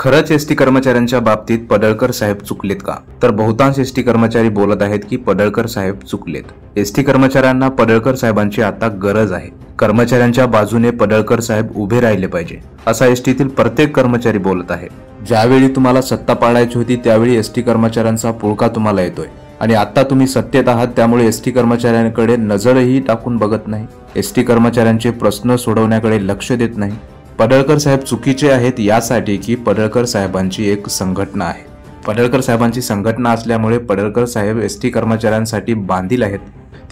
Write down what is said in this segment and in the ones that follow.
खरंच एसटी कर्मचाऱ्यांच्या बाबतीत पडळकर साहेब चुकलेत का? तर बहुतांश एसटी कर्मचारी बोलत आहेत की पडळकर साहेब चुकलेत. एसटी कर्मचाऱ्यांना पडळकर साहेबांची आता गरज आहे. कर्मचाऱ्यांच्या बाजूने पडळकर साहेब उभे राहिले पाहिजे असा एसटीतील प्रत्येक कर्मचारी बोलत आहे. ज्यावेळी तुम्हाला सत्ता पाळायची होती त्यावेळी एसटी कर्मचाऱ्यांचा पुळका तुम्हाला येतोय आणि आता तुम्ही सत्तेत आहात, त्यामुळे एसटी कर्मचाऱ्यांकडे नजरही टाकून बघत नाही. एसटी कर्मचाऱ्यांचे प्रश्न सोडवण्याकडे लक्ष देत नाही. पडळकर साहेब चुकीचे आहेत यासाठी की पडळकर साहेबांची एक संघटना आहे. पडळकर साहेबांची संघटना असल्यामुळे पडळकर साहेब एसटी कर्मचाऱ्यांसाठी बांधील आहेत.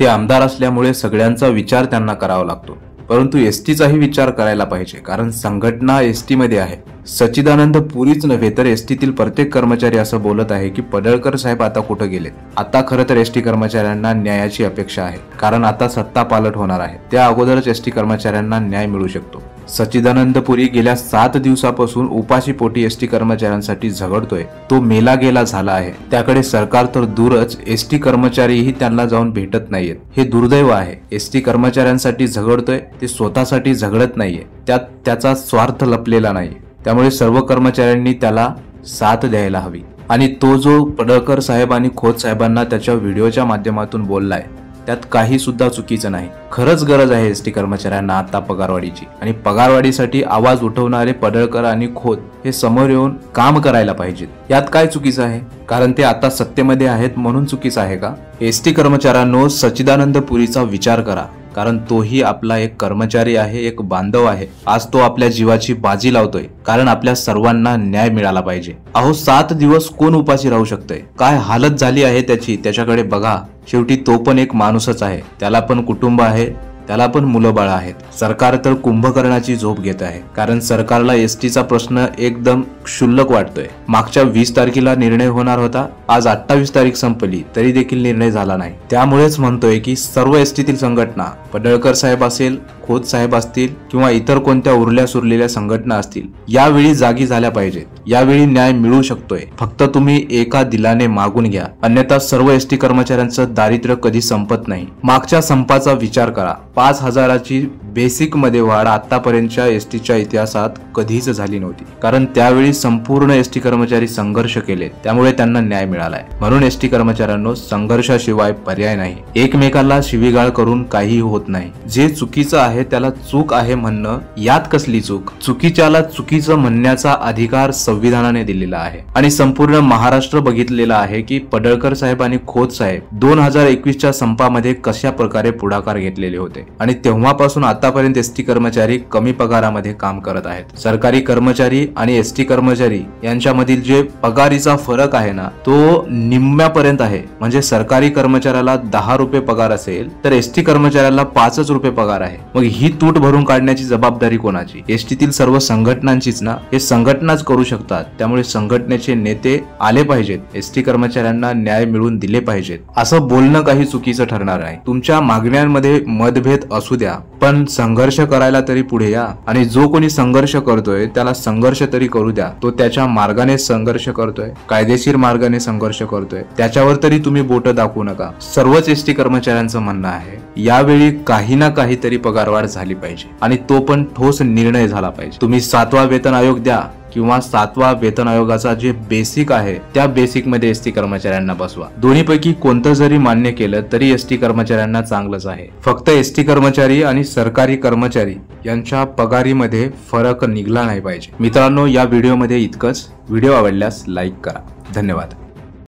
ते आमदार असल्यामुळे सगळ्यांचा विचार त्यांना करावा लागतो, परंतु एसटीचाही विचार करायला पाहिजे, कारण संघटना एसटी मध्ये आहे. सच्चिदानंद पुरीच नव्हे तर एसटीतील प्रत्येक कर्मचारी असं बोलत आहे की पडळकर साहेब आता कुठे गेलेत. आता खरं तर एसटी कर्मचाऱ्यांना न्यायाची अपेक्षा आहे, कारण आता सत्ता पालट होणार आहे. त्या अगोदरच एसटी कर्मचाऱ्यांना न्याय मिळू शकतो. सच्चिदानंद पुरी गेल्या 7 दिवसापासून उपाशी पोटी एसटी कर्मचाऱ्यांसाठी झगडतोय. तो मेला गेला झाला आहे. त्याकडे सरकार तर दूरच एसटी कर्मचारीही त्यांना जाऊन भेटत नाहीयेत. हे दुर्दैव आहे. एसटी कर्मचाऱ्यांसाठी झगडतोय, ते स्वतःसाठी झगडत नाहीये. त्यात त्याचा स्वार्थ लपलेला नाही. त्यामुळे सर्व कर्मचाऱ्यांनी त्याला साथ द्यायला हवी. आणि तो जो पडळकर साहेब आणि खोत साहेबांना त्याच्या व्हिडिओच्या माध्यमातून बोललाय त्यात काही सुद्धा चुकीचं नाही. खरंच गरज आहे एसटी कर्मचाऱ्यांना आता पगारवाढीची, आणि पगारवाढीसाठी आवाज उठवणारे पडळकर आणि खोत हे समोर येऊन काम करायला पाहिजेत. यात काय चुकीचं आहे? कारण ते आता सत्तेमध्ये आहेत म्हणून चुकीचं आहे का? एसटी कर्मचाऱ्यांनो, सच्चिदानंद पुरीचा विचार करा, कारण तोही आपला एक कर्मचारी आहे, एक बांधव आहे. आज तो आपल्या जीवाची बाजी लावतोय, कारण आपल्या सर्वांना न्याय मिळाला पाहिजे. अहो 7 दिवस कोण उपाशी राहू शकतोय? काय हालत झाली आहे त्याची, त्याच्याकडे बघा. शेवटी तो पण एक माणूसच आहे. त्याला पण कुटुंब आहे, त्याला पण मुलं बाळ आहेत. सरकार तर कुंभकर्णाची झोप घेत आहे, कारण सरकारला एसटीचा प्रश्न एकदम क्षुल्लक वाटतोय. मागच्या 20 तारखेला निर्णय होणार होता, आज 28 तारीख संपली तरी देखील निर्णय झाला नाही. त्यामुळेच म्हणतोय की सर्व एसटीतील संघटना, पडळकर साहेब असेल, खोत साहेब असतील किंवा इतर कोणत्या उरल्या सुरलेल्या संघटना असतील, यावेळी जागी झाल्या पाहिजेत. यावेळी न्याय मिळू शकतोय. फक्त तुम्ही एका दिलाने मागून घ्या, अन्यथा सर्व एसटी कर्मचाऱ्यांचं दारिद्र्य कधी संपत नाही. मागच्या संपाचा विचार करा. 5,000ची बेसिक मध्ये वाढ आतापर्यंतच्या एसटीच्या इतिहासात कधीच झाली नव्हती, कारण त्यावेळी संपूर्ण एसटी कर्मचारी संघर्ष केले, त्यामुळे त्यांना न्याय मिळालाय. म्हणून एसटी कर्मचाऱ्यांनो, संघर्षाशिवाय पर्याय नाही. एकमेकांना शिवीगाळ करून काही होत नाही. जे चुकीचं आहे त्याला चूक आहे म्हणणं, यात कसली चूक? चुकीच्याला चुकीचं म्हणण्याचा अधिकार संविधानाने दिलेला आहे. आणि संपूर्ण महाराष्ट्र बघितलेला आहे की पडळकर साहेब आणि खोत साहेब 2021च्या संपामध्ये कशा प्रकारे पुढाकार घेतलेले होते, आणि तेव्हापासून आतापर्यंत एसटी कर्मचारी कमी पगारामध्ये काम करत आहेत. सरकारी कर्मचारी आणि एसटी कर्मचारी यांच्यामधील जे पगारीचा फरक आहे ना, तो निम्म्यापर्यंत आहे. म्हणजे सरकारी कर्मचाऱ्याला 10 रुपये पगार असेल तर एसटी कर्मचाऱ्याला 5 रुपये पगार आहे. मग ही तूट भरून काढण्याची जबाबदारी कोणाची? एसटीतील सर्व संघटनांचीच ना. हे संघटनाच करू शकतात. त्यामुळे संघटनेचे नेते आले पाहिजेत, एसटी कर्मचाऱ्यांना न्याय मिळवून दिले पाहिजेत. असं बोलणं काही चुकीचं ठरणार नाही. तुमच्या मागण्यांमध्ये मतभेद असू द्या, पण संघर्ष करायला तरी पुढे या. आणि जो कोणी संघर्ष करतोय त्याला संघर्ष तरी करू द्या. तो त्याच्या मार्गाने संघर्ष करतोय, कायदेशीर मार्गाने संघर्ष करतोय, त्याच्यावर तरी तुम्ही बोट दाखवू नका. सर्वच एसटी कर्मचाऱ्यांचं म्हणणं आहे यावेळी काही ना काहीतरी पगारवाढ झाली पाहिजे, आणि तो पण ठोस निर्णय झाला पाहिजे. तुम्ही 7वा वेतन आयोग द्या किंवा 7वा वेतन आयोगाचा जे बेसिक आहे त्या बेसिक मध्ये एसटी कर्मचाऱ्यांना बसवा. दोन्हीपैकी कोणतं जरी मान्य केलं तरी एसटी कर्मचाऱ्यांना चांगलंच आहे. फक्त एसटी कर्मचारी आणि सरकारी कर्मचारी यांच्या पगारीमध्ये फरक निघला नाही पाहिजे. मित्रांनो, या व्हिडिओमध्ये इतकंच. व्हिडिओ आवडल्यास लाईक करा. धन्यवाद.